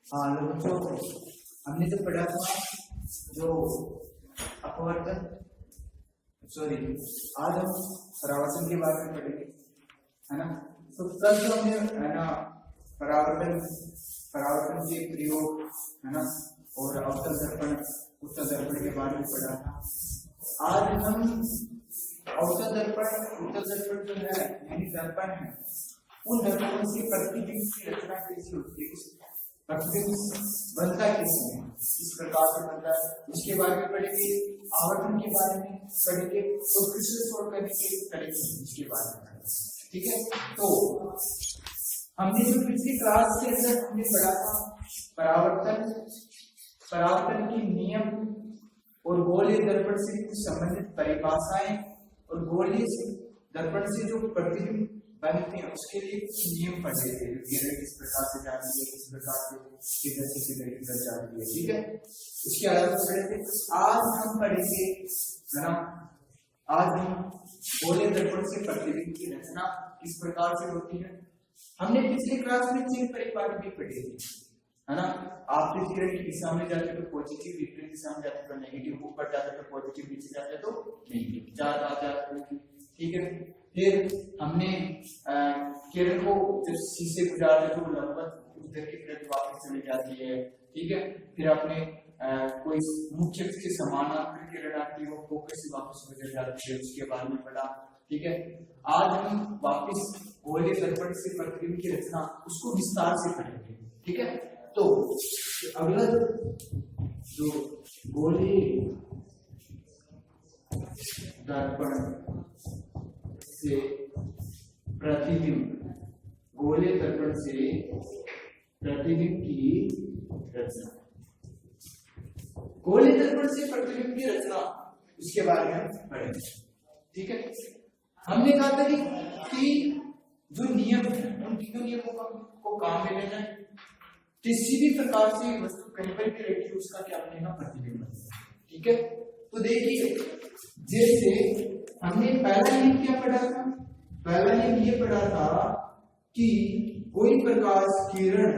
हाँ लोग जो हमने जो पढ़ा था जो अपवर्तन सॉरी आज हम परावर्तन के बारे में पढ़ेंगे, है ना। तो कल जो हमने है ना परावर्तन के प्रयोग है ना और अवतल दर्पण उत्तल दर्पण के बारे में पढ़ा था। आज हम अवतल दर्पण उत्तल दर्पण जो है यानी दर्पण है, उन दर्पणों की प्रतिबिंब की रचना कैसी होती है, प्रतिबिंब बनता कैसे है, इस प्रकार से बनता है, इसके बारे में पढ़ेंगे। आवर्तन के बारे में पढ़ेंगे तो क्रिस्टल सोल्व करने के पढ़ेंगे, इसके बारे में पढ़ेंगे। ठीक है, तो हमने जो पिछली क्लास के अंदर हमने पढ़ा था परावर्तन के नियम और गोलीय दर्पण से संबंधित परिभाषाएं और गोलीय दर्पण से जो प्रतिबिंब बनते हैं उसके लिए नियम पढ़े थे, किस प्रकार से जाती है, किस प्रकार से किधर से किधर जाती है। ठीक है, इसके अलावा पढ़े थे। आज हम पढ़ेंगे है ना, आज हम गोलीय दर्पण से प्रतिबिंब की रचना किस प्रकार से होती है। हमने पिछली क्लास में चिन्ह परिपाटी भी पढ़ी थी, है ना। आपके किरण की दिशा में जाते तो पॉजिटिव, विपरीत दिशा में जाते तो नेगेटिव, ऊपर जाते तो पॉजिटिव, नीचे जाते तो नेगेटिव, जाते। ठीक है, फिर हमने किरण को जब शीशे गुजारते तो लगभग उधर की तरफ वापस चली जाती है। ठीक है, फिर आपने कोई मुख्य के समानांतर किरण आती है, वो फोकस से वापस गुजर जाती है, उसके बारे में पढ़ा। ठीक है, आज हम वापस गोलीय दर्पण से प्रतिबिंब की रचना उसको विस्तार से पढ़ेंगे। ठीक है, तो अगला जो गोलीय दर्पण से प्रतिबिंब, गोलीय दर्पण से प्रतिबिंब की रचना, गोलीय दर्पण से प्रतिबिंब की रचना उसके बारे में पढ़ेंगे। ठीक है, हमने कहा था कि जो नियम है उन तीनों नियमों को काम में लेना है। किसी भी प्रकार से वस्तु कहीं पर भी रहती है उसका क्या बनेगा, प्रतिबिंब बनेगा। ठीक है, तो देखिए जैसे हमने पहला नियम क्या पढ़ा था, पहला नियम ये पढ़ा था कि कोई प्रकाश किरण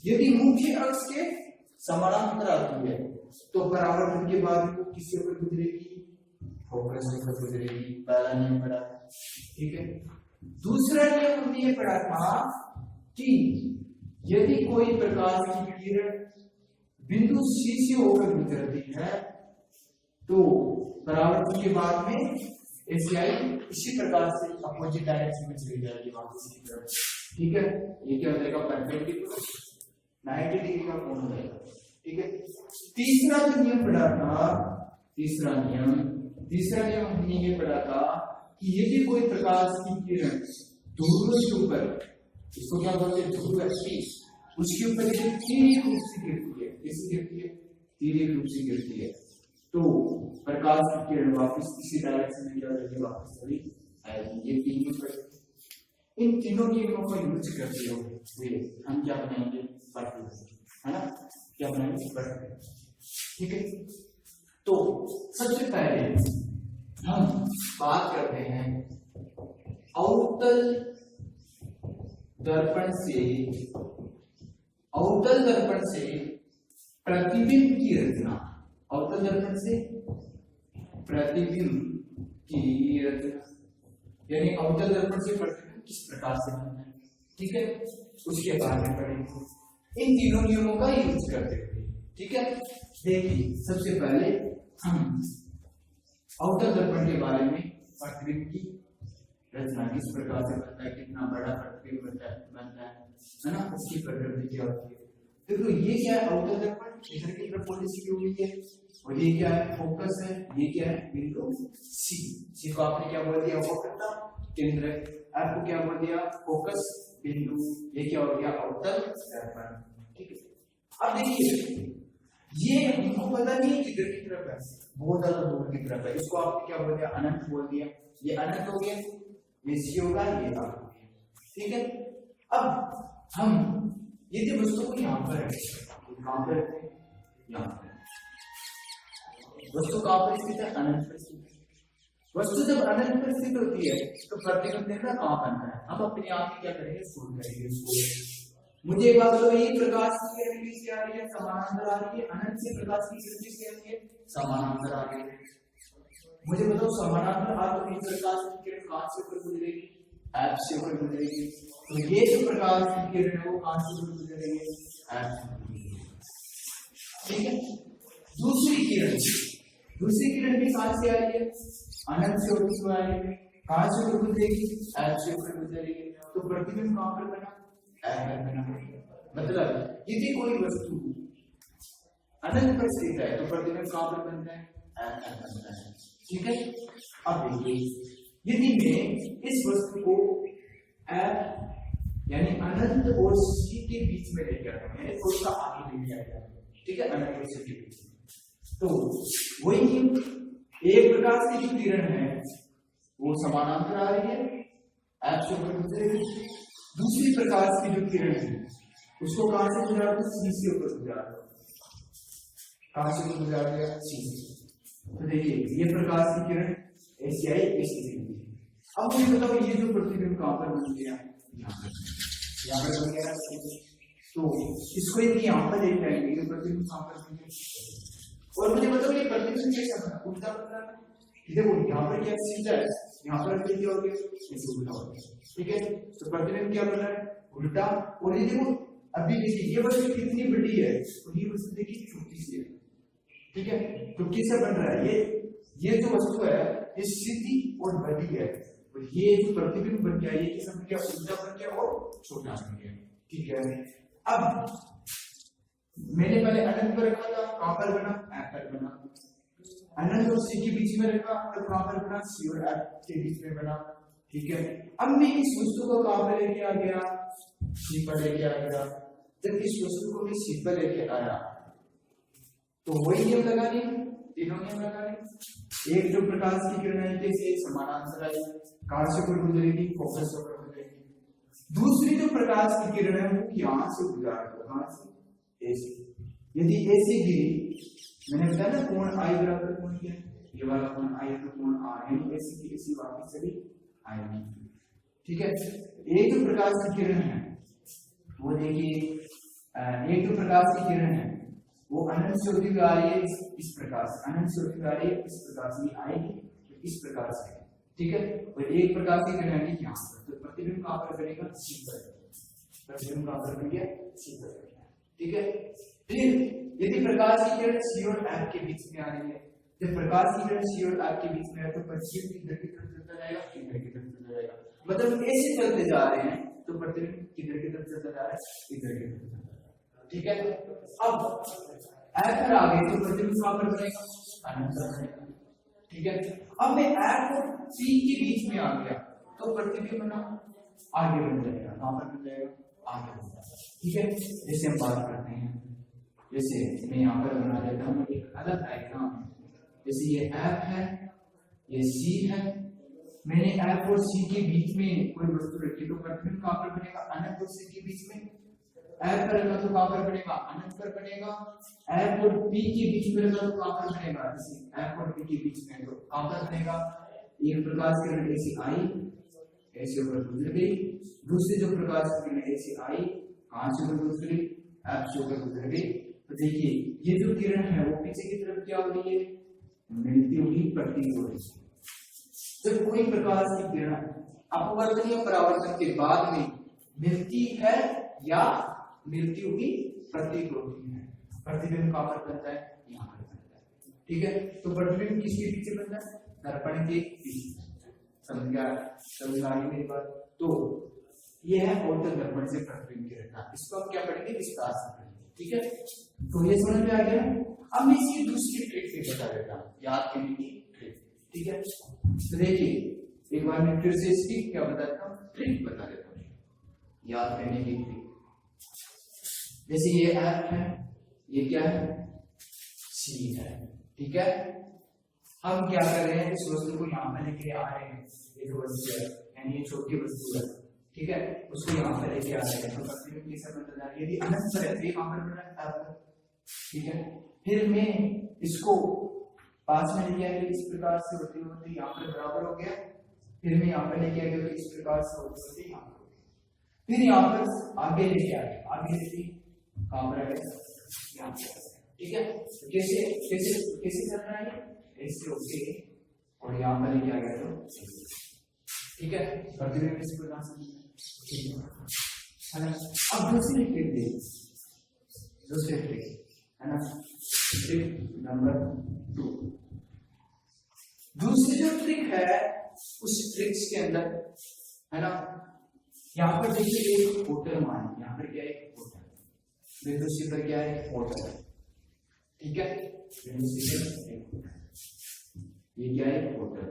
यदि मुख्य अक्ष के समानांतर आती है तो परावर्तन के बाद वो किसके ऊपर गुजरेगी, फोकस के ऊपर गुजरेगी। पहला नियम पढ़ा था। ठीक है, दूसरा नियम हमने ये पढ़ा था कि यदि कोई प्रकाश की किरण बिंदु C से होकर गुजरती है तो परावर्तन के बाद में ऐसी आई इसी प्रकार से अपोजिट डायरेक्शन में चली जाएगी वापस की तरफ। ठीक है, ये क्या हो जाएगा, परपेंडिकुलर 90 डिग्री का कोण हो जाएगा। ठीक है, तीसरा जो नियम पढ़ा था, तीसरा नियम हमने ये पढ़ा था कि यदि कोई प्रकाश की किरण ध्रुव के ऊपर, इसको क्या बोलते हैं, ध्रुव अक्षी, उसके ऊपर यदि तिर्यक रूप से गिरती है, कैसे गिरती है, तिर्यक रूप से गिरती है, तो प्रकाश की किरण वापस इसी डायरेक्शन में क्या होगी, वापस चली आएगी। ये तीन नियम पढ़े। इन तीनों नियमों को यूज करते हुए हम क्या बनाएंगे, है ना, क्या बनाएंगे, बढ़ते। ठीक है, तो सबसे पहले हम बात करते हैं अवतल दर्पण से प्रतिबिंब की रचना, अवतल दर्पण से प्रतिबिंब की रचना, यानी अवतल दर्पण से प्रतिबिंब किस प्रकार से बनता है। ठीक है, उसके बारे में पढ़ेंगे इन तीनों नियमों का यूज करते हुए। ठीक है, देखिए सबसे पहले हम अवतल दर्पण के बारे में प्रतिबिंब की रचना किस प्रकार से बनता है, कितना बड़ा प्रतिबिंब बनता है ना, उसकी प्रकृति क्या होती है। देखो ये क्या है, अवतल दर्पण इधर की तरफ पॉलिसी की हुई है और ये क्या है, फोकस है, ये क्या है, बिंदु सी को आपने क्या बोल दिया, वक्रता केंद्र, आपको क्या बोल दिया, फोकस बिंदु, ये क्या हो गया, अवतल दर्पण। ठीक है, अब देखिए ये हमको पता नहीं किधर की तरफ है, बहुत ज्यादा दूर की तरफ है, इसको आपने क्या बोल दिया, अनंत बोल दिया, ये अनंत हो गया, ये सी होगा, ये आ हो गया। ठीक है, अब हम यदि वस्तु को यहाँ पर रखें, कहां पर रखें, यहाँ पर, वस्तु कहां पर स्थित है, अनंत पर स्थित है। वस्तु जब अनंत पर स्थित होती है तो प्रतिबिंब देखना कहां बनता है, हम अपने आप क्या करेंगे, सोल्व करेंगे, मुझे एक बात बताओ, ये प्रकाश की किरण किससे आ रही है? समानांतर आ रही है। अनंत से प्रकाश की किरण किससे आ रही है? समानांतर आ रही है। मुझे बताओ समानांतर आ तो प्रकाश की किरण कहां से ऊपर गुजरेगी? ऐप से ऊपर गुजरेगी। तो ये जो प्रकाश की किरण है वो कहां से ऊपर गुजरेगी? ऐप से ऊपर गुजरेगी। ठीक है। दूसरी किरण भी कहां से आ रही है? अनंत से ऊपर आ रही है। कहां से ऊपर गुजरेगी? ऐप से ऊपर गुजरेगी। तो प्रतिबिंब कहां पर बना? ऐप पर बना। मतलब यदि कोई वस्तु अनंत पर स्थित है तो प्रतिबिंब कहां पर बनता है? ऐप पर बनता है। ठीक है। अब देखिए, यदि मैं इस वस्तु को ऐप यानी अनंत और सी के बीच में लेके आता हूं, यानी थोड़ा सा आगे लेके आया, ठीक है, अनंत और सी के बीच में, तो वही एक प्रकाश की जो किरण है वो समानांतर आ रही है, ऐप से ऊपर गुजरेगी। दूसरी प्रकाश की जो किरण है उसको कहां से गुजार दो? सी से ऊपर गुजार दो। कहां से ऊपर गुजार दिया? सी से। तो देखिए ये प्रकाश की किरण ऐसी आई, ऐसी गई। अब मुझे बताओ ये जो प्रतिबिंब कहां पर बन गया? यहाँ पर बन गया। तो इसको यदि यहाँ पर लेके आएंगे ये प्रतिबिंब कहां पर बन गया? और मुझे बताओ ये प्रतिबिंब कैसा बना? उल्टा बना। देखो यहाँ पर क्या सीधा है, यहाँ पर क्या हो गया? ऐसे उल्टा हो गया। ठीक है। तो प्रतिबिंब क्या बना है? उल्टा। और ये देखो अभी देखिए ये वस्तु कितनी बड़ी है और ये वस्तु देखिए छोटी सी है। ठीक है। तो किससे बन रहा है? ये जो वस्तु है ये सीधी और बड़ी है, और ये जो प्रतिबिंब बन गया ये किससे बन गया? उल्टा बन गया और छोटा बन गया। ठीक है। अब मैंने पहले अनंत पर रखा था, कहां पर बना? ऐप पर बना। अनंत और सी के बीच में रखा तो कहां पर बना? सी और ऐप के बीच में बना। ठीक है। अब मैं इस वस्तु को कहां पर लेके आ गया? सी पर लेके आ गया। जब इस वस्तु को मैं सी पर लेके आया तो वही नियम लगा ली, तीनों नियम लगा ली। एक जो प्रकाश की किरण है कैसे समानांतर आई, कहां से ऊपर गुजरेगी? फोकस से ऊपर गुजरेगी। दूसरी जो प्रकाश की किरण है वो यहां से गुजार दो, कहां से? ऐसे। यदि ऐसे गिरी, मैंने बताया ना कोण आई बराबर कोण क्या है? ये वाला कोण आई तो कोण आर, यानी ऐसी की ऐसी वापस चली आएगी। ठीक है। एक जो प्रकाश की किरण है वो देखिए, एक जो प्रकाश की किरण है वो अनंत से होती हुई आ रही है इस प्रकार से, अनंत से होती हुई आ रही है इस प्रकार से आएगी इस प्रकार से। ठीक है। और एक प्रकार की किरण है यहाँ पर, तो प्रतिबिंब कहां पर बनेगा? सी पर। प्रतिबिंब कहां पर बनेगा? सी पर। ठीक है। फिर यदि प्रकाश की किरण सी और ऐप के बीच में आ रही है, जब प्रकाश की किरण सी और ऐप के बीच में है तो प्रतिबिंब किधर की तरफ चलता जाएगा? इधर की तरफ चलता जाएगा। मतलब ऐसे चलते जा रहे हैं तो प्रतिबिंब किधर की तरफ चलता जा रहा है? इधर की तरफ चलता जा रहा है। ठीक है। अब ऐप पर आ गए तो प्रतिबिंब कहां पर बनेगा? अनंत पर बनेगा। ठीक है। अब मैं ऐप और सी के बीच में आ गया तो प्रतिबिंब बना आगे बन जाएगा। कहां पर बन जाएगा? आगे बन जाएगा। ठीक है। जैसे हम बात करते हैं, जैसे मैं यहाँ पर बना देता हूँ एक अलग डायग्राम। जैसे ये ऐप है, ये सी है, मैंने ऐप और सी के बीच में कोई वस्तु रखी तो प्रतिबिंब कहां पर बनेगा? अनंत और सी के बीच में। ऐप पर रखा तो कहां पर बनेगा? अनंत पर बनेगा। ऐप और पी के बीच में रखा तो कहां पर बनेगा? ऐप और पी के बीच में तो कहां पर बनेगा? एक प्रकाश किरण ऐसी आई, ऐसे ऊपर गुजर गई। दूसरी जो प्रकाश किरण ऐसी आई, कहां से ऊपर गुजर गई? ऐप से ऊपर गुजर गई। तो देखिए ये जो किरण है वो पीछे की तरफ क्या हो रही है? मिलती हुई प्रतीत हो रही है। जब कोई प्रकाश की किरण अपवर्तन या परावर्तन के बाद में मिलती है या मिलती हुई प्रतीत होती है, प्रतिबिंब कहां पर बनता है? यहाँ पर बनता है। ठीक है। तो प्रतिबिंब किसके पीछे बनता है? दर्पण के पीछे। समझ आ गई मेरी बात? तो ये है औतक दर्पण से प्रतिबिंब की रचना। इसको हम क्या पढ़ेंगे? विस्तार से पढ़ेंगे। ठीक है। तो ये समझ में आ गया। अब मैं इसकी दूसरी ट्रिक भी बता देता हूँ, याद करने की ट्रिक। ठीक है। तो देखिए एक बार मैं फिर से इसकी क्या बताता हूँ? ट्रिक बता देता हूँ, याद करने की ट्रिक। जैसे ये ऐप है, ये क्या है? सी है। ठीक है। हम क्या कर रहे हैं? इस वस्तु को यहाँ पर लेके आ रहे हैं, ये जो वस्तु है यानी ये छोटी वस्तु है, ठीक है, उसको यहाँ पर लेके आ रहे हैं तो प्रतिबिंब कैसा बनता जा रहा है? यदि अनंत पर है तो ये कहां पर बन रहा है? ठीक है। फिर मैं इसको पास में लेके आया इस प्रकार से होते होते यहाँ पर बराबर हो गया, फिर मैं यहाँ पर लेके आ गया तो इस प्रकार से होते होते यहाँ पर हो गया। फिर यहाँ पर आगे लेके आ गए, आगे लेके कहां पर आ गए, यहाँ पर। ठीक है, तो कैसे कैसे कैसे चल रहा है, ऐसे होके और यहाँ पर लेके आ गया तो ठीक है, प्रतिबिंब इस प्रकार से है ना। अब दूसरी ट्रिक देखिए, दूसरी ट्रिक है ना, ट्रिक नंबर 2। दूसरी जो ट्रिक है उस ट्रिक्स के अंदर है ना, यहाँ पर देखिए एक होटल मान, यहाँ पर क्या है, होटल, बिंदु सी पर क्या है, होटल। ठीक है, बिंदु सी पर ये क्या है, होटल।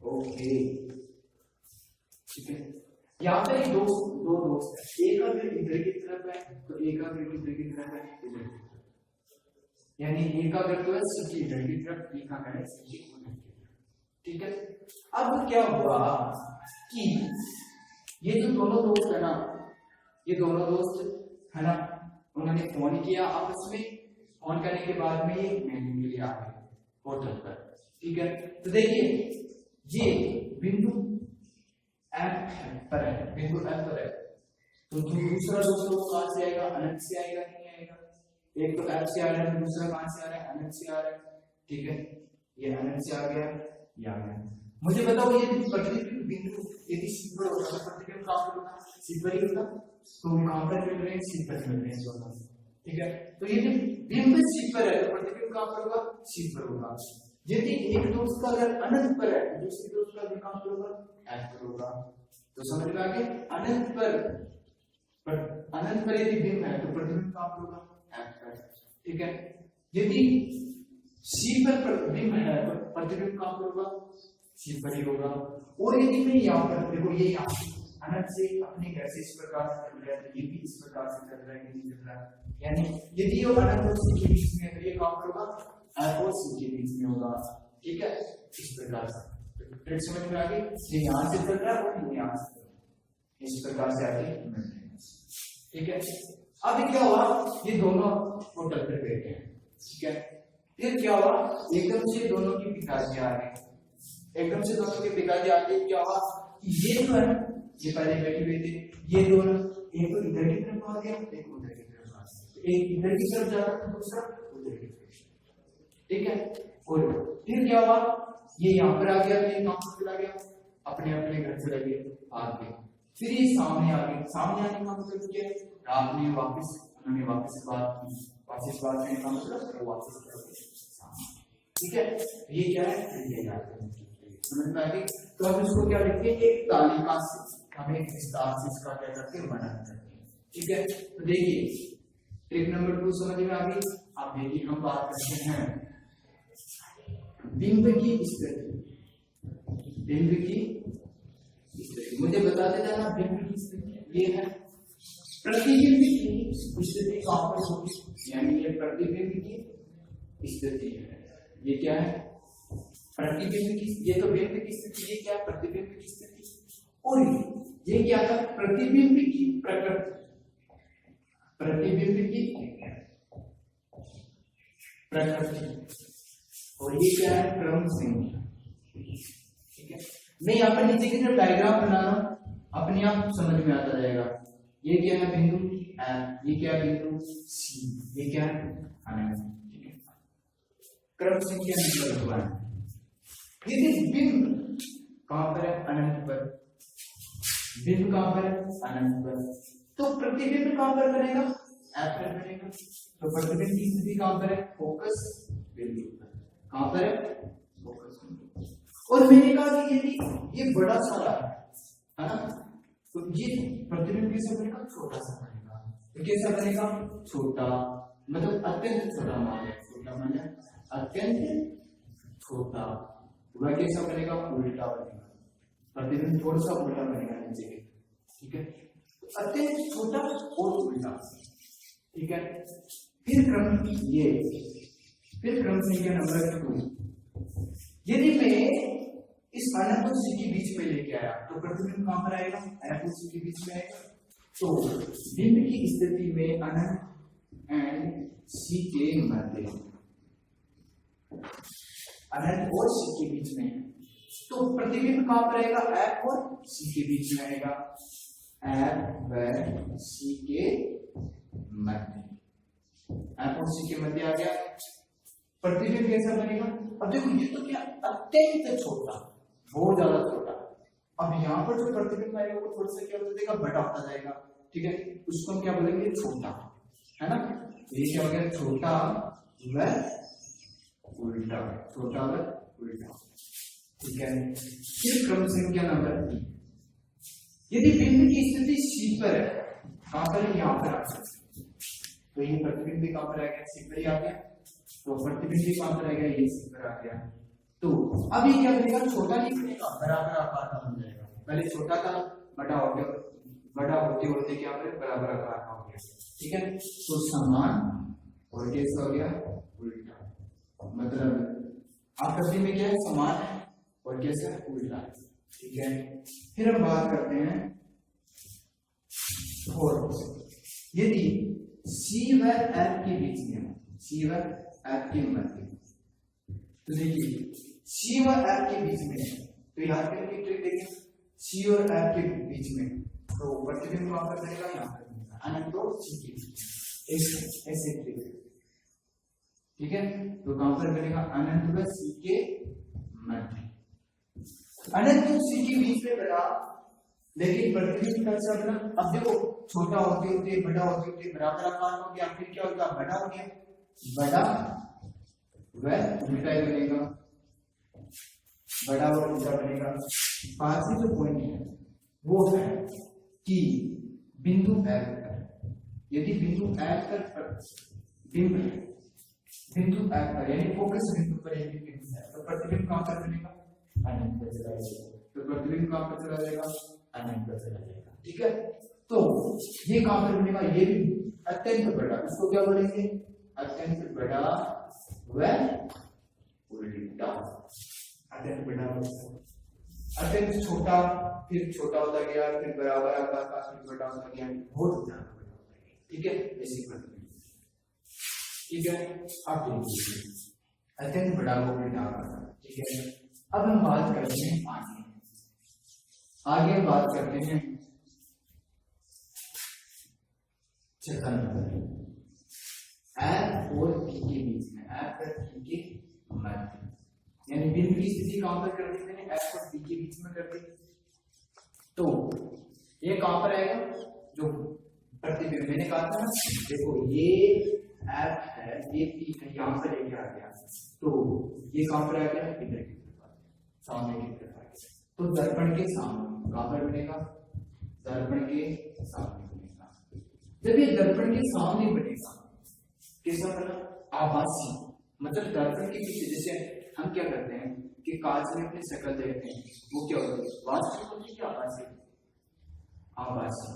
ओके, ठीक है, यहाँ पे दो दोस्त है, एक अगर इधर की तरफ है तो एक अगर इधर की तरफ है, इधर की तरफ, यानी एक अगर तो है सीधी इधर की तरफ, एक अगर है सीधी उधर की तरफ। ठीक है, अब क्या हुआ कि ये जो दोनों दोस्त है ना, ये दोनों दोस्त है ना, उन्होंने फोन किया आपस में, फोन करने के बाद में ये मीटिंग के लिए आ गए होटल पर। ठीक है, तो देखिए ये बिंदु एफ पर है, बिंदु एफ पर है, तो दूसरा दोस्त कहां से आएगा, अनंत से आएगा, नहीं आएगा। एक तो एफ से आ रहा है, दूसरा कहां से आ रहा है, अनंत से आ रहा है। ठीक है, ये अनंत से आ गया, ये आ गया। मुझे बताओ ये प्रतिबिंब बिंदु यदि सी पर होता है, प्रतिबिंब कहां पर होता, सी पर ही होता, तो कहां पर मिल रहे हैं, सी पर मिल रहे हैं दोनों। ठीक है, तो ये बिंब सी पर है तो प्रतिबिंब कहां पर होगा, सी पर होगा। यदि एक दोस्त का अगर अनंत पर है तो दूसरे दोस्त का भी कहां पर होगा, एफ पर होगा। तो समझ में आ गया, अनंत पर यदि बिंब है तो प्रतिबिंब कहां पर होगा, एफ पर। ठीक है, यदि सी पर प्रतिबिंब है तो प्रतिबिंब कहां पर होगा, सी पर ही होगा। और यदि मैं यहाँ पर देखो, ये यहाँ अनंत से अपने घर से इस प्रकार से चल रहा है, तो ये भी इस प्रकार से चल रहा है, नहीं चल रहा है, यानी यदि ये अनंत और सी के बीच में है तो ये कहां पर होगा, एफ और सी के बीच में होगा। ठीक है, इस प्रकार से ट्रिक समझ में आ गई, ये यहाँ से चल रहा है और ये यहाँ से, इस प्रकार से आगे मिलते हैं। ठीक है, अब क्या हुआ, ये दोनों होटल पे बैठे हैं। ठीक है, फिर क्या हुआ, एकदम से दोनों की पिताजी आ गए, एकदम से दोनों के पिताजी आके क्या हुआ, ये जो है ये पहले बैठे हुए थे, ये दोनों एक तो इधर की तरफ आ गया, एक उधर की तरफ आ गया, एक इधर की तरफ जा रहा था, दूसरा उधर की तरफ। ठीक है, और फिर क्या हुआ, ये यहाँ पर आ गया, ये कहां पर चला गया, अपने अपने घर चला गया आगे। फिर ये सामने आ गए, सामने आने का मतलब क्या है, रात में वापस उन्होंने वापस बात की, वापस बात करने का मतलब वापस। ठीक है, ये क्या है, ये याद करने की समझ में आ गई। तो अब इसको क्या लिखते हैं, एक तालिका से हमें विस्तार से इसका क्या करते हैं, वर्णन करते हैं। ठीक है, तो देखिए ट्रिक नंबर 2 समझ में आ गई। अब देखिए हम बात करते हैं बिंब की स्थिति, बिंब की स्थिति मुझे बताते जाना, बिंब की स्थिति ये है, प्रतिबिंब की स्थिति कहां पर होगी, यानी ये प्रतिबिंब की स्थिति है, ये क्या है, प्रतिबिंब की, ये तो बिंब की स्थिति, ये क्या है, प्रतिबिंब की स्थिति, और ये क्या था, प्रतिबिंब की प्रकृति, प्रतिबिंब की प्रकृति, और ये क्या है, क्रम संख्या। ठीक है, मैं यहाँ पर नीचे की तरफ डायग्राम बना रहा हूं, अपने आप समझ में आता जाएगा। ये क्या है, बिंदु एफ, ये क्या है, बिंदु सी, ये क्या है, अनंत। ठीक है, क्रम संख्या नंबर 1। यदि बिंब कहां पर है, अनंत पर, बिंब कहां पर है, अनंत पर, तो प्रतिबिंब कहां पर बनेगा, एफ पर बनेगा। तो प्रतिबिंब की स्थिति कहां पर है, फोकस बिंदु पर, कहां पर है, फोकस बिंदु। और मैंने कहा कि यदि ये बड़ा सारा है ना, तो ये प्रतिबिंब कैसे बनेगा, छोटा सा बनेगा। तो कैसा बनेगा, छोटा, मतलब अत्यंत छोटा मान है, छोटा मान है अत्यंत छोटा। वह कैसा बनेगा, उल्टा बनेगा, प्रतिबिंब थोड़ा सा उल्टा बनेगा नीचे के। ठीक है, तो अत्यंत छोटा और उल्टा। ठीक है, फिर क्रम ये, फिर क्रम संख्या नंबर 2, यदि मैं इस अनंत और सी के बीच में लेके आया तो प्रतिबिंब कहां पर आएगा, एफ और सी के बीच में आएगा। तो बिंब की स्थिति में अनंत एंड सी के मध्य, अनंत और सी के बीच में, तो प्रतिबिंब कहां पर आएगा, एफ और सी के बीच में आएगा, F व C के मध्य, F और C के मध्य आ गया। प्रतिबिंब कैसा बनेगा? अब देखो ये तो क्या अत्यंत छोटा, बहुत ज्यादा छोटा। अब यहाँ पर जो प्रतिबिंब आएगा वो थोड़ा सा क्या हो जाएगा, बड़ा होता जाएगा, ठीक है, उसको हम क्या बोलेंगे, छोटा, है ना। ये क्या हो गया, छोटा व उल्टा, छोटा व उल्टा, ठीक है। फिर क्रम संख्या नंबर 3, यदि बिंदु की स्थिति C पर है, कहां पर है, यहाँ पर आ गया, तो ये प्रतिबिंब भी कहां पर आ गया, C पर ही आ गया, तो प्रतिबिंब भी कहां पर आ गया, ये C पर आ गया। तो अब ये क्या बनेगा, छोटा नहीं बनेगा, बराबर आकार का बन जाएगा। पहले छोटा था, बड़ा हो गया, बड़ा होते होते क्या बने, बराबर आकार का हो गया, ठीक है। तो समान और कैसा हो गया, उल्टा, मतलब आकृति में क्या है, समान है और कैसा है, उल्टा, ठीक है। फिर हम बात करते हैं यदि C व F के बीच में, C व F के मध्य, तो देखिए C व F के बीच में, तो यहाँ पे ट्रिक देखिए, C और F के बीच में, तो प्रतिबिंब कहां पर बनेगा, यहाँ पर बनेगा, अनंत और C के बीच, ऐसे ट्रिक, ठीक है। तो कहां पर बनेगा, अनंत व C के मध्य, अनंत और C के बीच में बना, लेकिन प्रतिबिंब कैसा बना, अब देखो छोटा होते होते बड़ा होते होते बराबर आकार हो गया, फिर क्या होगा, बड़ा हो गया, बड़ा व उल्टा ही बनेगा, बड़ा और उल्टा बनेगा। पांचवी जो पॉइंट है वो है कि बिंदु F पर, यदि बिंदु F पर बिंब है, बिंदु F पर यानी फोकस बिंदु पर यदि बिंदु है, तो प्रतिबिंब कहां पर बनेगा, अनंत पर चला जाएगा, तो प्रतिबिंब कहां पर चला जाएगा, अनंत पर चला जाएगा, ठीक है। तो ये कहां पर बनेगा, ये भी अत्यंत बड़ा, इसको क्या बोलेंगे, अत्यंत बड़ा व उल्टा, अत्यंत बड़ा, अत्यंत छोटा, फिर छोटा होता गया, फिर बराबर आकार का, फिर बड़ा होता गया, बहुत ज्यादा बड़ा होता गया, ठीक है, ऐसी प्रतिबिंब, ठीक है। आप देखिए अत्यंत बड़ा को उल्टा आकार, ठीक है। अब हम बात करते हैं आगे बात करते हैं चौथा नंबर, F और P के बीच में, F और P के मध्य, यानी बिंदु की स्थिति कहां पर कर दी मैंने, F और P के बीच में कर दी, तो ये कहां पर आएगा, जो प्रतिबिंब मैंने कहा था ना, देखो ये F है, ये P है, यहां पर लेके आ गया, तो ये कहां पर आ गया, इधर की तरफ, सामने की तरफ आ गया, तो दर्पण के सामने कहां पर बनेगा, दर्पण के सामने बनेगा। जब ये दर्पण के सामने बनेगा, कैसा बना, आभासी, मतलब दर्पण के पीछे, जैसे हम क्या करते हैं कि कांच में अपनी शक्ल देखते हैं, वो क्या होती है, वास्तविक होती है, आभासी, आभासी,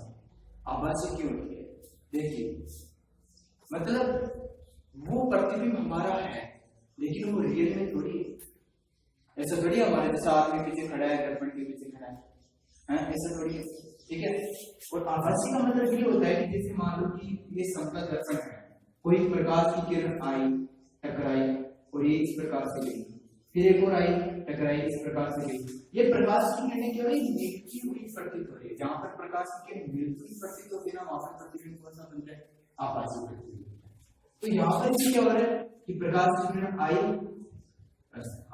आभासी क्यों होती है, देखिए मतलब वो प्रतिबिंब हमारा है, लेकिन वो रियल में थोड़ी, ऐसा थोड़ी हमारे साथ में पीछे खड़ा है, दर्पण के पीछे खड़ा है, ऐसा थोड़ी है, ठीक है। और आभासी का मतलब ये होता है कि जैसे मान लो कि ये समतल दर्पण है, कोई प्रकाश की किरण आई, टकराई और ये इस प्रकार से गई, फिर एक और आई, टकराई, इस प्रकार से गई, ये प्रकाश की किरणें क्या हुई, मिलती हुई प्रतीत हो रही है, जहां पर प्रकाश की किरण मिलती हुई प्रतीत होती है ना, वहां पर प्रतिबिंब कौन सा बनता है, आभासी प्रतिबिंब। तो यहाँ पर क्या हो रहा है कि प्रकाश की किरण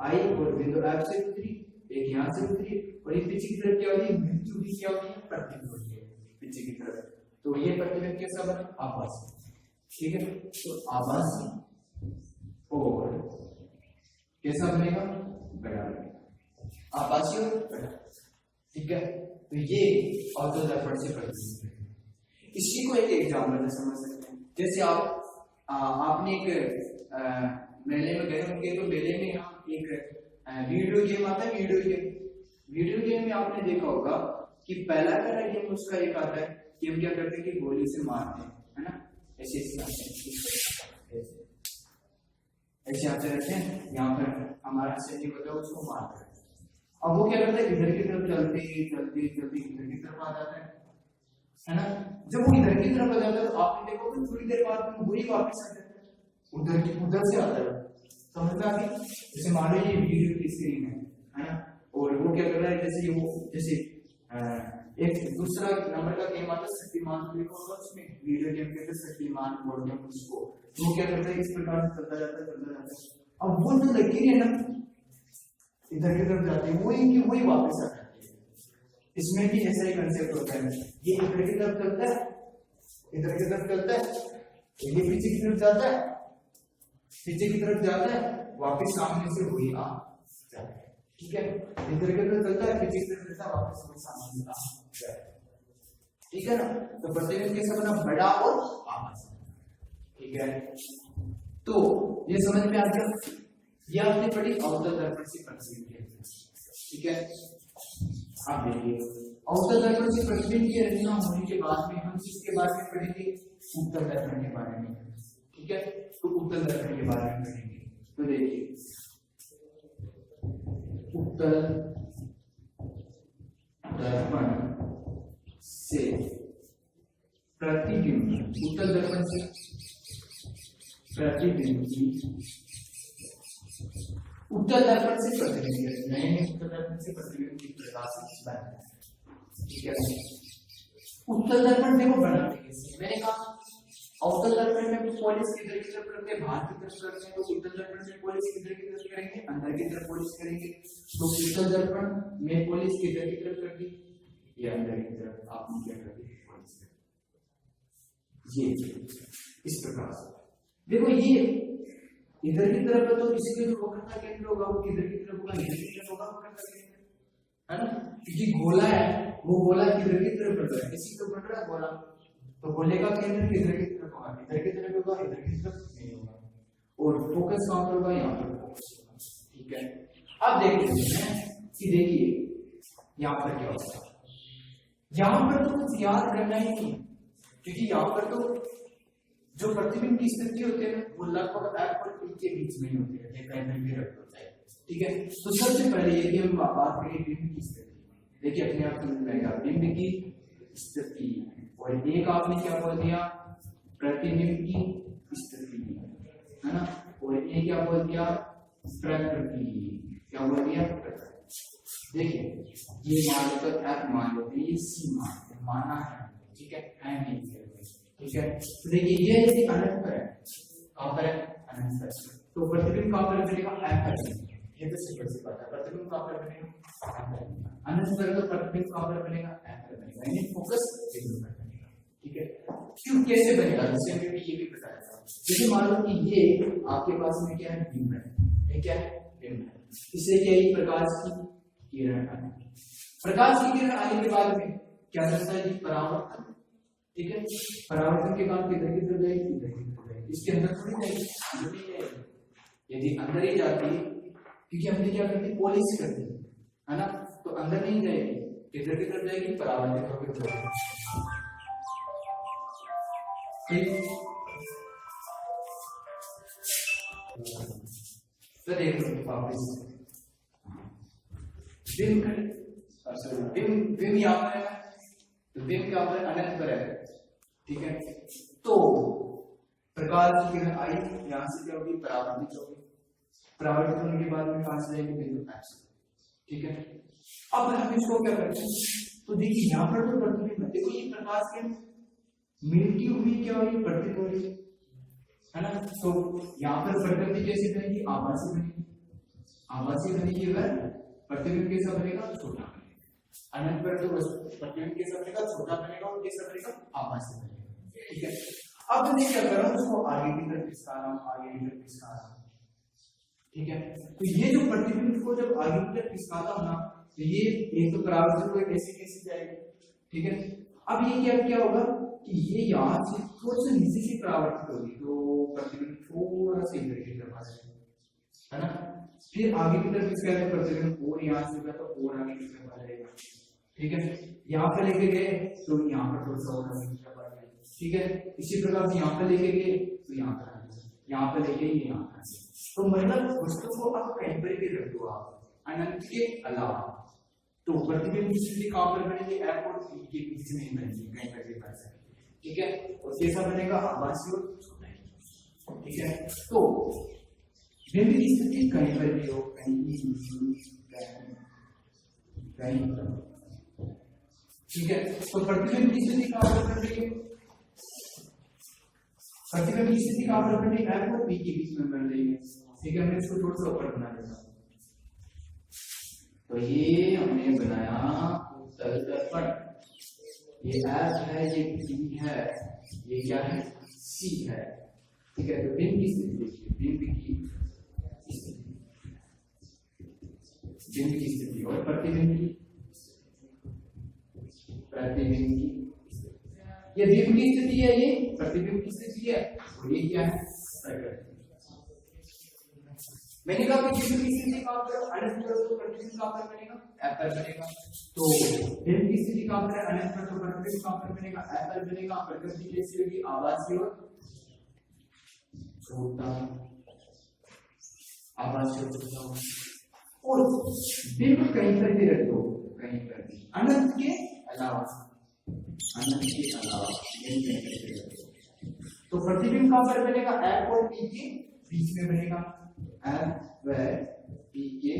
आई और बिंदु F से गुजरी, एक यहाँ से गुजरी, और ये पीछे की तरफ क्या हो रही है, मिलती हुई क्या होती है, प्रतिबिंब होती है पीछे की तरफ, तो ये प्रतिबिंब कैसा बना, आभासी, ठीक है। तो आभासी और कैसा बनेगा, बड़ा बनेगा, आभासी और बड़ा, ठीक है। तो ये ऑर्थो दर्पण से प्रतिबिंब है। इसी को एक एग्जांपल से समझ सकते हैं, जैसे आपने एक मेले में गए होंगे, तो मेले में हम एक वीडियो गेम आता है, वीडियो गेम में आपने देखा होगा कि पहला गेम उसका एक आता है कि हम क्या करते हैं कि गोली से मारते हैं, है ना, ऐसे ऐसे आते रहते हैं, यहाँ पर हमारा सैनिक होता है, उसको मारते हैं। अब वो क्या करता है, इधर की तरफ चलते चलते चलते इधर की तरफ आ जाता है ना। जब वो इधर की तरफ आ जाता है, तो आपने देखो कि थोड़ी देर बाद वही वापस आ जाता है, उधर से आता है, समझ में आ गई। जैसे मान लो ये वीडियो की स्क्रीन है ना, और वो क्या कर रहा है, जैसे एक दूसरा नंबर का गेम आता है शक्तिमान, देखो उसमें वीडियो गेम के अंदर शक्तिमान बोर्ड गेम, उसको वो क्या करता है इस प्रकार से चलता जाता है। अब वो जो लकीर है ना इधर की तरफ जाती है वही की वही वापस आ जाती है। इसमें भी ऐसा ही कंसेप्ट होता है, ये इधर की तरफ चलता है, इधर की तरफ चलता है, ये पीछे की तरफ जाता है, पीछे की तरफ जाता है, वापस सामने से वही आ जाता है। ठीक है, इधर की तरफ चलता है, पीछे की तरफ चलता है, वापस वही सामने से आ जाता है। ठीक है ना, तो प्रतिबिंब कैसा बना, बड़ा और आभासी। ठीक है, तो ये समझ में आ गया, ये आपने पढ़ी अवतल दर्पण से प्रतिबिंब की। ठीक है, आप देखिए अवतल दर्पण से प्रतिबिंब की रचना होने के बाद में हम किसके बारे में पढ़ेंगे, उत्तल दर्पण के बारे में। ठीक है, तो उत्तल दर्पण के बारे में पढ़ेंगे। तो देखिए उत्तल दर्पण से प्रतिबिंब, उत्तल दर्पण से प्रतिबिंब की, उत्तल दर्पण से प्रतिबिंब नए उत्तल दर्पण से प्रतिबिंब की प्रकाश बनता है। ठीक है, उत्तल दर्पण देखो बनाते कैसे, मैंने कहा अवतल दर्पण में पॉलिश किधर की तरफ करते हैं, बाहर की तरफ करते हैं, तो उत्तल दर्पण में पॉलिश किधर की तरफ करेंगे, अंदर की तरफ पॉलिश करेंगे। तो उत्तल दर्पण में पॉलिश किधर की तरफ करती, ये अंदर की तरफ आपने क्या कर दी, पॉलिश कर दी। ये इस प्रकार से देखो, ये इधर की तरफ है तो इसके जो वक्र का केंद्र होगा वो किधर की तरफ होगा, इधर की तरफ होगा वक्र का केंद्र, है ना, क्योंकि गोला है, वो गोला किधर की तरफ बढ़ रहा है, इसी को बढ़ रहा है गोला, तो गोले का केंद्र किधर की तरफ होगा, इधर की तरफ होगा, इधर की तरफ नहीं होगा, और फोकस कहां पर होगा, यहाँ पर फोकस होगा। ठीक है, अब देखते हैं कि देखिए यहाँ पर क्या होगा, यहाँ पर तो कुछ याद करना ही नहीं, क्योंकि यहाँ पर तो जो प्रतिबिंब की स्थिति होती है वो लगभग F और P के बीच में ही होती है, कहीं भी रख होता है। ठीक है, तो सबसे पहले यदि हम बात करें बिंब की स्थिति, देखिए अपने आप समझ में आएगा बिंब की स्थिति, और एक आपने क्या बोल दिया, प्रतिबिंब की स्थिति, है ना, और ये क्या बोल दिया, प्रकृति, क्या बोल दिया, देखिए ये मान लो तो F मान लो, ये C माना है, ठीक है, नहीं, ठीक है, तो देखिए ये यदि अनंत पर है, कहां पर है, अनंत पर, तो प्रतिबिंब कहां पर बनेगा, F पर, ये तो सिंपल सी बात है, प्रतिबिंब कहां पर बनेगा, अनंत पर, तो प्रतिबिंब कहां पर बनेगा, F पर बनेगा, यानी फोकस बिंदु पर बनेगा। ठीक है, क्यों कैसे बनेगा, जैसे हमने ये भी बताया था, जैसे मान लो कि ये आपके पास में क्या है, बिंब है, ये क्या है, बिंब है, इससे क्या है, प्रकाश की किरण आने, प्रकाश की किरण आने के बाद में क्या करता है, परावर्तन। ठीक है, परावर्तन के बाद किधर की तरफ जाएगी, इधर की तरफ जाएगी, इसके अंदर थोड़ी जाएगी, यदि अंदर ही जाती है, क्योंकि हमने क्या करती है, पॉलिश कर दी है ना, तो अंदर नहीं जाएगी, किधर की तरफ जाएगी, परावर्तित होकर जाएगी। तो देखो वापस बिंब यहाँ पर है, तो बिंब क्या पर अनंत पर है। ठीक है, तो प्रकाश की किरण आई, यहां से क्या होगी, परावर्तित होगी, परावर्तित होने के बाद में कहां से जाएगी, बिंदु F से। ठीक है, अब हम इसको क्या करते हैं, तो देखिए यहाँ पर तो प्रतिबिंब है, देखो ये प्रकाश के मिलती हुई क्या हुई, प्रतिबिंब हो रही है ना, तो यहाँ पर प्रकृति कैसी बनेगी, आभासी बनेगी, आभासी बनेगी, वह प्रतिबिंब कैसा बनेगा, छोटा बनेगा, अनंत पर तो प्रतिबिंब कैसा बनेगा, छोटा बनेगा, और कैसा बनेगा, आभासी बनेगा। ठीक है, अब मैं क्या कर रहा हूं, उसको आगे की तरफ खिसका रहा हूं, आगे की तरफ खिसका रहा हूं। ठीक है, तो ये जो प्रतिबिंब को जब आगे की तरफ खिसकाता हूं ना, तो ये एक तो परावर्तन को ऐसे कैसे जाएगी। ठीक है, अब ये क्या होगा कि ये यहाँ से थोड़ा सा नीचे से परावर्तित होगी, तो प्रतिबिंब थोड़ा सा इधर की तरफ आ जाएगा, है ना, फिर आगे की तरफ इसका प्रतिबिंब और यहाँ से होगा, तो और आगे की तरफ आ जाएगा। ठीक है, यहाँ पे लेके गए तो यहाँ पर थोड़ा सा और आगे की तरफ आ जाएगा। ठीक है, इसी प्रकार से यहाँ पे लेके गए तो यहाँ पर आ जाएगा, यहाँ पे लेके यहाँ पर, तो मतलब वस्तु को आप कहीं पर भी रख दो आप अनंत के अलावा, तो प्रतिबिंब की स्थिति कहां पर बनेगी, F और P के बीच में बनेगी, कहीं पर भी बन सकती है। ठीक है, और कैसा बनेगा, आभासी और छोटा। ठीक है, तो बिंब की स्थिति कहीं पर भी हो, कहीं ठीक है, तो प्रतिबिंब की स्थिति कहां पर बन रही है? प्रतिबिंब की स्थिति कहां पर बन रही है? F और P के बीच में बन रही है। ठीक है, मैं इसको थोड़ा सा ऊपर बना देता हूं। तो ये हमने बनाया उत्तल दर्पण, ये F है, ये P है, ये क्या है? C है। ठीक है, तो बिंब की स्थिति देखिए, बिंब की स्थिति और प्रतिबिंब की, ये बिंब की स्थिति है, ये प्रतिबिंब की स्थिति है, और ये क्या है? प्रकृति। मैंने कहा कि बिंब की स्थिति कहां पर? अनंत पर, तो प्रतिबिंब कहां पर बनेगा? F पर बनेगा। तो बिंब की स्थिति कहां पर है? अनंत पर, तो प्रतिबिंब कहां पर बनेगा? F पर बनेगा। प्रकृति कैसी होगी? आभासी और छोटा, आभासी और छोटा। और बिंब कहीं पर भी रख दो, कहीं पर भी, अनंत के अलावा, अनंत के अलावा बिंब कहीं पर भी रख दो, तो प्रतिबिंब कहां पर बनेगा? F और P के बीच में बनेगा। F व P के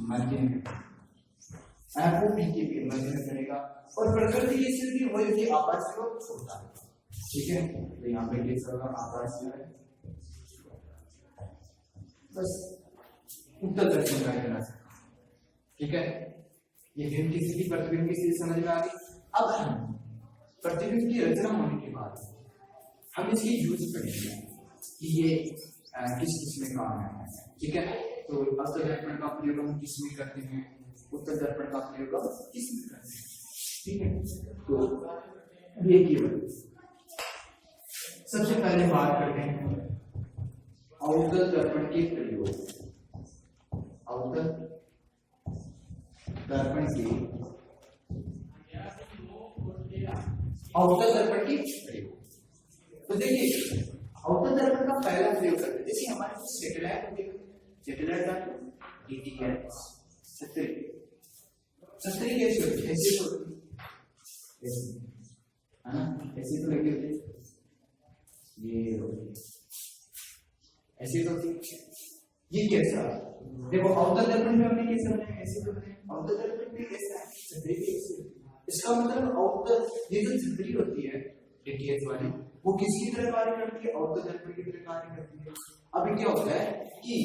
मध्य में, F और P के मध्य में बनेगा। और प्रकृति की स्थिति वही आभासी और छोटा। ठीक है, तो यहाँ पे कैसा होगा? आभासी है, बस उत्तल दर्पण का कहना। ठीक है, ये बिंब की स्थिति, प्रतिबिंब की स्थिति समझ में आ गई। अब हम प्रतिबिंब की रचना होने के बाद हम इसकी यूज करेंगे कि ये किस किस में काम है। ठीक है, तो अवतल दर्पण का प्रयोग हम किस में करते हैं, उत्तल दर्पण का प्रयोग हम किस में करते हैं। ठीक है, तो ये केवल सबसे पहले बात करते हैं अवतल दर्पण के प्रयोग, अवतल दर्पण के, अवतल दर्पण के प्रयोग। तो देखिए अवतल दर्पण का पहला प्रयोग करते हैं, जैसे हमारे पास सैटेलाइट होती है, सैटेलाइट का डीटीएच छतरी, छतरी कैसे होती है? ऐसे तो है ना, ऐसे तो लगी होती है, ये ऐसे तो ये कैसा? देखो अवतल दर्पण में हमने कैसे बनाया? ऐसे तो बनाया। अवतल दर्पण में कैसा है? छतरी कैसे? इसका मतलब अवतल, ये जो छतरी होती है डीटीएच वाली, वो किसकी तरह कार्य करती है? अवतल दर्पण की तरह कार्य करती है। अभी क्या होता है कि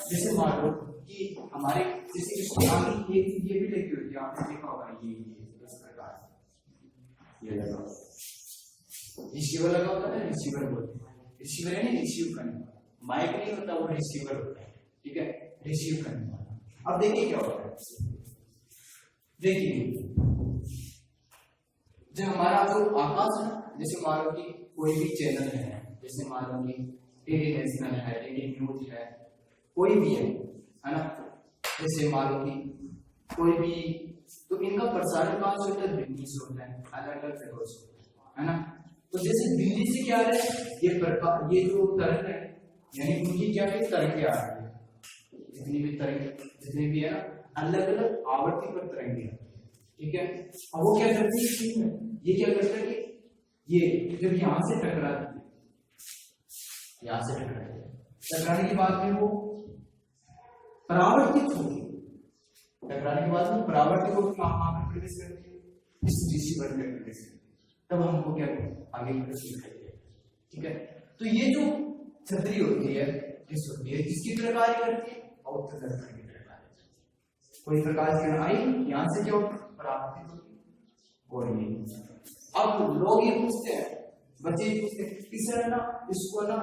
जैसे मान लो कि हमारे जैसे इसकी आगे ये भी लगी होती है, आपने देखा होगा, ये इस प्रकार ये लगा, रिसीवर लगा होता है, रिसीवर बोलते हैं, रिसीवर है ना, रिसीव करने वाला, माइक नहीं होता, वो रिसीवर होता है। ठीक है, रिसीव करने वाला। अब देखिए क्या होता है, देखिए जब हमारा जो आकाश है, जैसे मान लो कि कोई भी चैनल है, जैसे मान लो कि डीडी नेशनल है, डीडी न्यूज है, कोई भी है ना, जैसे मान लो कि कोई भी, तो इनका प्रसारण कहां से होता है? दिल्ली से होता है, अलग अलग जगहों से, है ना। तो जैसे दिल्ली से क्या है, ये प्रकाश, ये जो तरंग है, यानी उनकी क्या है? तरंगे आ रही है, जितनी भी तरंग, जितनी भी है ना, अलग अलग आवर्ती पर तरंगे है। ठीक है, अब वो क्या करती है? ये क्या करता है? ये जब यहां से टकराती है, यहां से टकराती है, टकराने के बाद में वो परावर्तित होगी, टकराने के बाद में परावर्तित होकर कहां पर प्रवेश करती है? इस रिसीवर में प्रवेश करती है। तब हमको क्या आगे प्रवेश करती है। ठीक है, तो ये जो छतरी होती है, किस होती है? किसकी तरह कार्य करती है? अवतल दर्पण की तरह कार्य करती है। कोई प्रकाश किरण आई, यहां से क्या परावर्तित होगी, और ये अब लोग ये पूछते हैं, बच्चे ये पूछते हैं कि सर ना इसको ना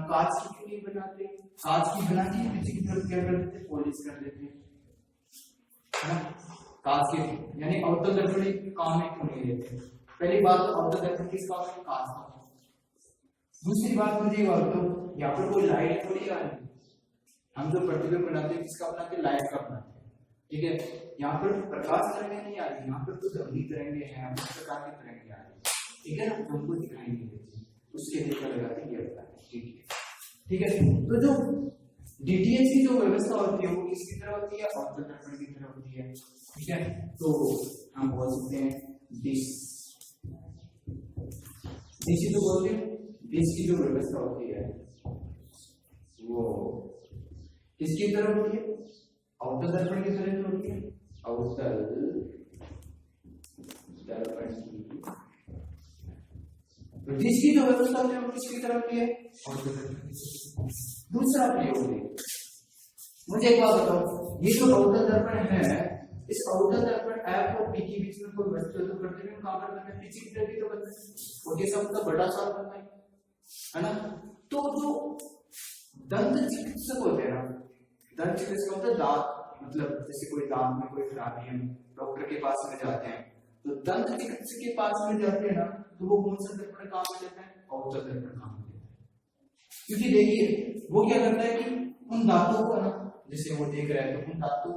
कांच की क्यों नहीं बनाते? कांच की बना के पीछे की तरफ क्या कर देते? पॉलिश कर देते हैं, है ना, कांच के, यानी अवतल दर्पण काम में क्यों नहीं लेते? पहली बात तो अवतल दर्पण किस काम में? कांच का। दूसरी बात मुझे ये बताओ, यहाँ पर कोई लाइट थोड़ी आ रही है, हम जो प्रतिबिंब बनाते हैं किसका बनाते हैं? लाइट का बनाते हैं। ठीक है, यहाँ पर प्रकाश तरंगे नहीं आ रही, यहाँ पर तो ध्वनि तरंगे हैं, उस प्रकार की तरंगे आ रही है। ठीक है ना, तो हमको दिखाई नहीं देती, उसके लिए क्या लगाते हैं? ये होता है डीटीएच। ठीक है, तो जो डीटीएच की जो व्यवस्था होती है वो किसकी तरह होती है? अवतल दर्पण की तरह होती है। ठीक है, तो हम बोल सकते हैं डिश, डिश जो बोलते हैं, डिश की जो व्यवस्था होती है वो किसकी तरह होती है? अवतल दर्पण की तरह होती है, अवतल दर्पण की, तो जिसकी जो व्यवस्था है वो किसकी तरफ की है, दूसरा प्रयोग है। मुझे एक बात बताओ, ये जो अवतल दर्पण है, इस अवतल दर्पण एफ और पी के बीच में कोई वस्तु तो प्रतिबिंब कहां पर बनता है, पीछे की तरफ ही तो बनता है, और ये सब तो बड़ा सा बनता है ना। तो जो दंत चिकित्सक होते हैं ना, दंत चिकित्सक होता है दांत, मतलब जैसे कोई दांत में कोई खराबी है, डॉक्टर के पास में जाते हैं, तो दंत चिकित्सक के पास में जाते हैं ना, तो वो कौन सा दर्पण काम में लेता है, अवतल दर्पण काम में लेता है। क्योंकि देखिए वो क्या करता है कि उन दांतों को ना, जैसे वो देख रहे हैं, तो उन दांतों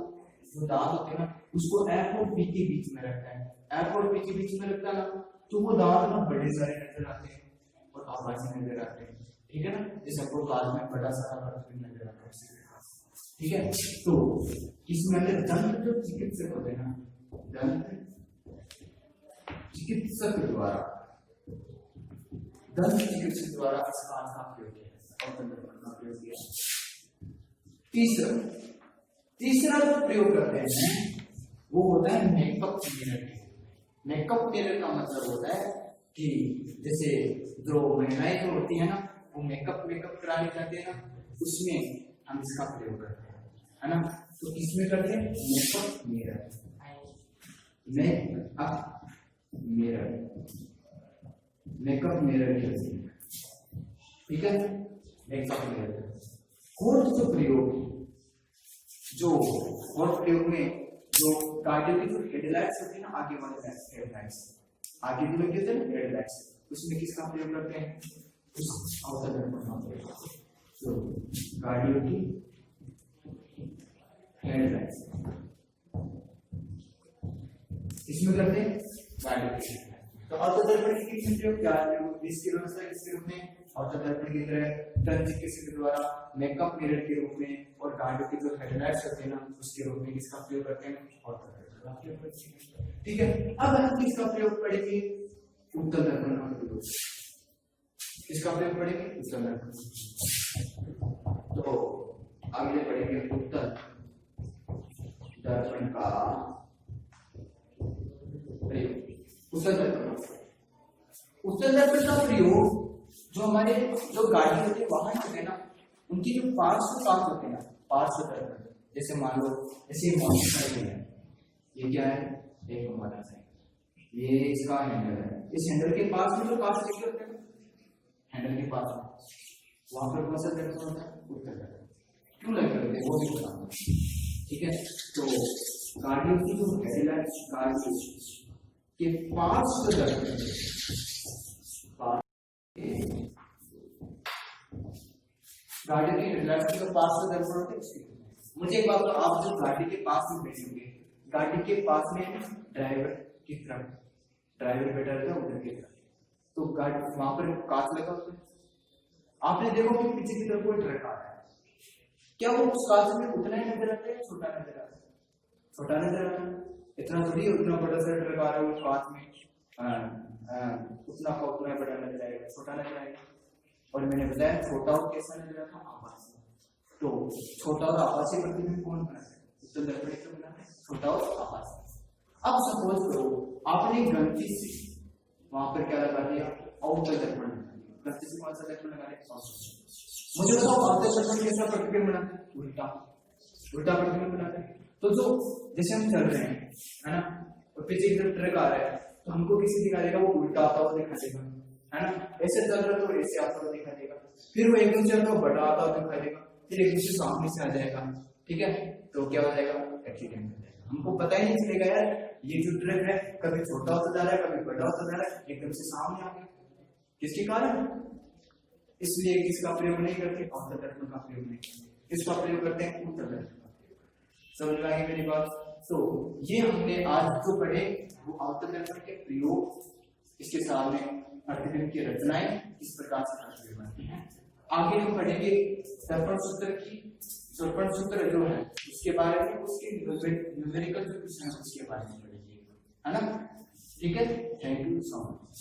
जो दांत होते हैं ना, उसको एफ और पी के बीच में रखता है, एफ और पी के बीच में रखता है ना, तो वो दांत ना बड़े सारे नजर आते हैं और आभासी नजर आते हैं, ठीक है ना, जैसे आपको काज में बड़ा सारा प्रतिबिंब नजर आता है, ठीक है। तो इसमें अगर दंत जो चिकित्सक होते हैं ना, दंत चिकित्सक द्वारा, दंत चिकित्सक द्वारा इस काज का प्रयोग किया, अवतल दर्पण का प्रयोग किया। तीसरा जो प्रयोग करते हैं वो होता है मेकअप मिरर। मेकअप मिरर का मतलब होता है कि जैसे जो महिलाएं जो होती है ना, वो मेकअप कराने जाते हैं ना, उसमें हम इसका प्रयोग करते हैं, है ना। तो किसमें करते हैं, मेकअप मिरर, मेकअप मिरर ठीक है, मेकअप मिरर। और जो प्रयोग, जो और प्रयोग में जो गाड़ियों की जो हेडलाइट्स होती है ना, आगे वाले हेडलाइट्स, आगे जो लगे होते हैं ना हेडलाइट्स, उसमें किसका प्रयोग करते हैं, उस अवतल दर्पण का प्रयोग। तो गाड़ियों की हेडलाइट्स इसमें करते हैं, गाड़ियों की। तो अवतल दर्पण की किसमें प्रयोग क्या है, इसकी व्यवस्था किसके रूप में, अवतल दर्पण की तरह दंत चिकित्सक के द्वारा मेकअप मिरर के रूप में, और गाड़ियों के जो हेडलाइट्स होते हैं ना, उसके रूप में किसका प्रयोग करते हैं, अवतल दर्पण का प्रयोग करते हैं, ठीक है। अब हम किसका प्रयोग पढ़ेंगे, उत्तल दर्पण का प्रयोग, किसका प्रयोग पढ़ेंगे, उत्तल दर्पण। तो आगे पढ़ेंगे उत्तल दर्पण का प्रयोग। उत्तल दर्पण, उत्तल दर्पण का प्रयोग जो हमारे जो गाड़ी होती है, वाहन होते हैं ना, उनकी जो पार्श्व कांच होते हैं ना, पार्श्व दर्पण, जैसे मान लो ऐसे मोटरसाइकिल है, ये क्या है, एक मोटरसाइकिल, ये इसका हैंडल है, इस हैंडल के पास में जो कांच लगे होते हैं, हैंडल के पास में वहां पर कौन सा दर्पण होता है, उत्तल दर्पण। क्यों लगे होते हैं वो भी बताऊंगा, ठीक है। तो गाड़ियों की जो हेडलाइट्स, गाड़ी के पार्श्व दर्पण, गाड़ी के हेडलाइट्स के पास में दर्पण होते हैं। मुझे एक बात बताओ, आप जो गाड़ी के पास में बैठेंगे, गाड़ी के पास में ड्राइवर की तरफ, ड्राइवर बैठा रहता है उधर की तरफ, तो गाड़ी वहां पर कांच लगा होता है, आपने देखो कि पीछे की तरफ कोई ट्रक आ रहा है, क्या वो उस कांच में उतना ही नजर आता है, छोटा नजर आता है, छोटा नजर आता है, इतना थोड़ी उतना बड़ा सा ट्रक आ रहा है वो कांच में, उतना बड़ा नजर आएगा, छोटा नजर आएगा। और मैंने बताया छोटा और कैसा नजर आता है, आभासी। तो छोटा और आभासी प्रतिबिंब कौन बनाता है, उत्तल दर्पण से बनाता है, छोटा और आभासी। अब सपोज करो आपने गलती से वहां पर क्या लगा दिया, अवतल दर्पण, गलती से कौन सा दर्पण लगा दिया, मुझे बताओ अवतल दर्पण कैसा प्रतिबिंब बनाता है, उल्टा प्रतिबिंब बनाता है। तो जो जैसे हम चल रहे हैं, है ना, और पीछे की तरफ ट्रक आ रहा है, तो हमको किसी दिखा देगा, वो उल्टा आता हुआ दिखा देगा, है ना, ऐसे चल रहा तो ऐसे आता हुआ दिखा देगा, फिर वो एकदम से आपको बड़ा आता हुआ दिखा देगा, फिर एकदम से सामने से आ जाएगा, ठीक है। तो क्या हो जाएगा, एक्सीडेंट हो जाएगा, हमको पता ही नहीं चलेगा यार ये जो ट्रक है कभी छोटा होता जा रहा है, कभी बड़ा होता जा रहा है, एकदम से सामने आ गया, किसके कारण, इसलिए किसका प्रयोग नहीं करते, अवतल दर्पण का प्रयोग नहीं करते, किसका प्रयोग करते हैं, उत्तल दर्पण का प्रयोग। समझ में आई मेरी बात। तो ये हमने आज जो पढ़े वो अवतल दर्पण के प्रयोग, इसके सामने प्रतिबिंब की रचनाएं किस प्रकार से प्रतिबिंब बनती हैं। आगे हम पढ़ेंगे दर्पण सूत्र की, दर्पण सूत्र जो है उसके बारे में, उसके न्यूमेरिकल जो क्वेश्चन है उसके बारे में पढ़ेंगे, है ना, ठीक है। Thank you so much.